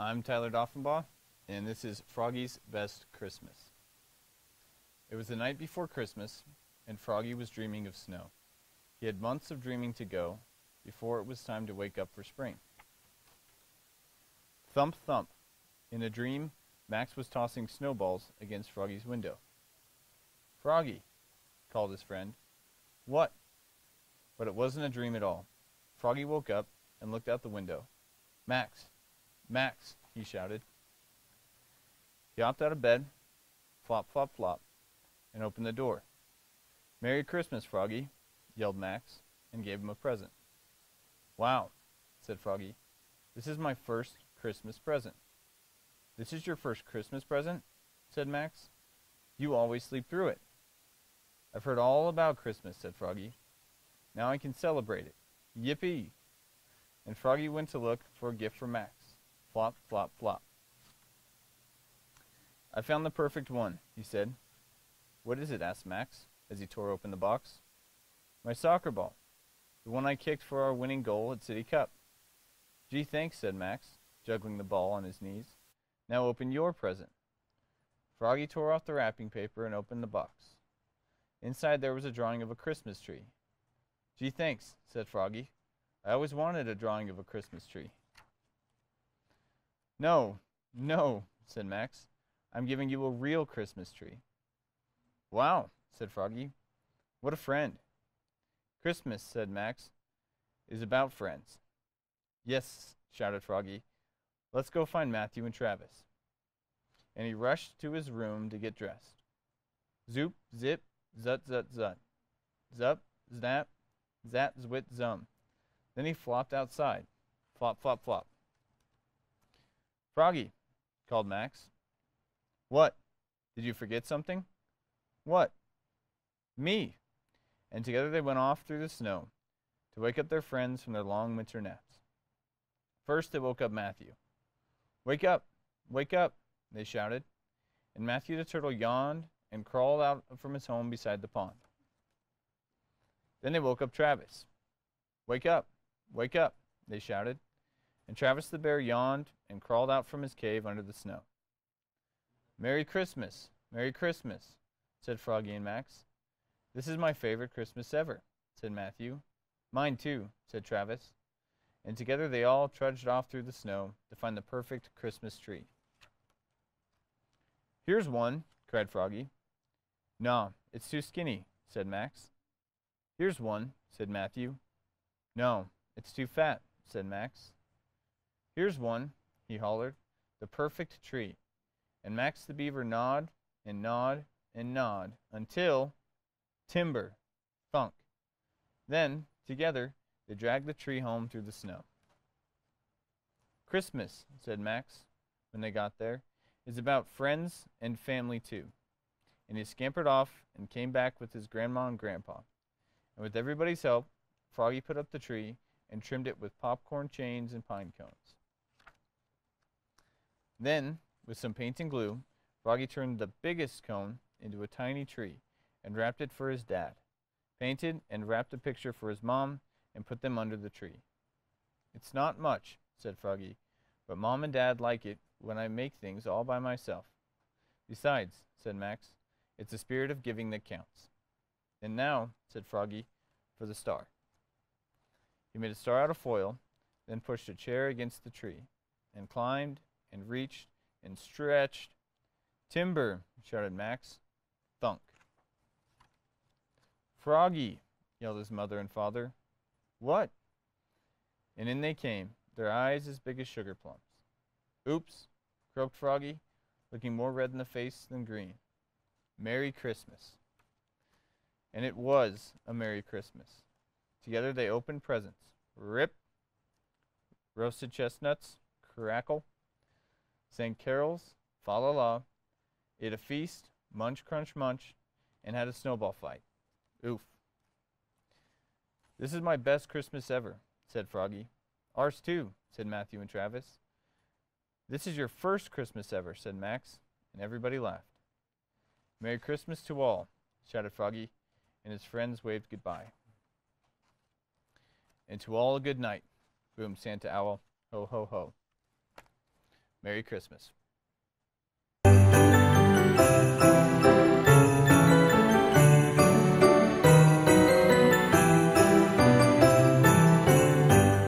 I'm Tyler Doffenbaugh, and this is Froggy's Best Christmas. It was the night before Christmas, and Froggy was dreaming of snow. He had months of dreaming to go before it was time to wake up for spring. Thump, thump. In a dream, Max was tossing snowballs against Froggy's window. "Froggy," called his friend. "What?" But it wasn't a dream at all. Froggy woke up and looked out the window. "Max! Max!" he shouted. He hopped out of bed, flop, flop, flop, and opened the door. "Merry Christmas, Froggy," yelled Max, and gave him a present. "Wow," said Froggy. "This is my first Christmas present." "This is your first Christmas present?" said Max. "You always sleep through it." "I've heard all about Christmas," said Froggy. "Now I can celebrate it. Yippee!" And Froggy went to look for a gift for Max. Flop, flop, flop. "I found the perfect one," he said. "What is it?" asked Max, as he tore open the box. "My soccer ball. The one I kicked for our winning goal at City Cup." "Gee, thanks," said Max, juggling the ball on his knees. "Now open your present." Froggy tore off the wrapping paper and opened the box. Inside there was a drawing of a Christmas tree. "Gee, thanks," said Froggy. "I always wanted a drawing of a Christmas tree." "No, no," said Max. "I'm giving you a real Christmas tree." "Wow," said Froggy. "What a friend." "Christmas," said Max, "is about friends." "Yes," shouted Froggy. "Let's go find Matthew and Travis." And he rushed to his room to get dressed. Zoop, zip, zut, zut, zut. Zup, znap, zat, zwit, zum. Then he flopped outside. Flop, flop, flop. "Froggy," called Max. "What? Did you forget something?" "What?" "Me." And together they went off through the snow to wake up their friends from their long winter naps. First they woke up Matthew. "Wake up! Wake up!" they shouted, and Matthew the turtle yawned and crawled out from his home beside the pond. Then they woke up Travis. "Wake up! Wake up!" they shouted, and Travis the bear yawned and crawled out from his cave under the snow. "Merry Christmas! Merry Christmas!" said Froggy and Max. "This is my favorite Christmas ever," said Matthew. "Mine too," said Travis, and together they all trudged off through the snow to find the perfect Christmas tree. "Here's one," cried Froggy. "No, it's too skinny," said Max. "Here's one," said Matthew. "No, it's too fat," said Max. "Here's one," he hollered, "the perfect tree." And Max the beaver gnawed and gnawed and gnawed until timber, thunk. Then, together, they dragged the tree home through the snow. "Christmas," said Max, when they got there, "is about friends and family too." And he scampered off and came back with his grandma and grandpa. And with everybody's help, Froggy put up the tree and trimmed it with popcorn chains and pine cones. Then, with some paint and glue, Froggy turned the biggest cone into a tiny tree and wrapped it for his dad, painted and wrapped a picture for his mom, and put them under the tree. "It's not much," said Froggy, "but Mom and Dad like it when I make things all by myself." "Besides," said Max, "it's the spirit of giving that counts." "And now," said Froggy, "for the star." He made a star out of foil, then pushed a chair against the tree, and climbed, and reached, and stretched. "Timber!" shouted Max. Thunk. "Froggy!" yelled his mother and father. "What?" And in they came, their eyes as big as sugar plums. "Oops," croaked Froggy, looking more red in the face than green. "Merry Christmas." And it was a Merry Christmas. Together they opened presents. Rip. Roasted chestnuts. Crackle. Sang carols. Fa la la. Ate a feast. Munch, crunch, munch. And had a snowball fight. Oof. "This is my best Christmas ever," said Froggy. "Ours too," said Matthew and Travis. "This is your first Christmas ever," said Max, and everybody laughed. "Merry Christmas to all," shouted Froggy, and his friends waved goodbye. "And to all a good night," boomed Santa Owl. Ho, ho, ho. Merry Christmas.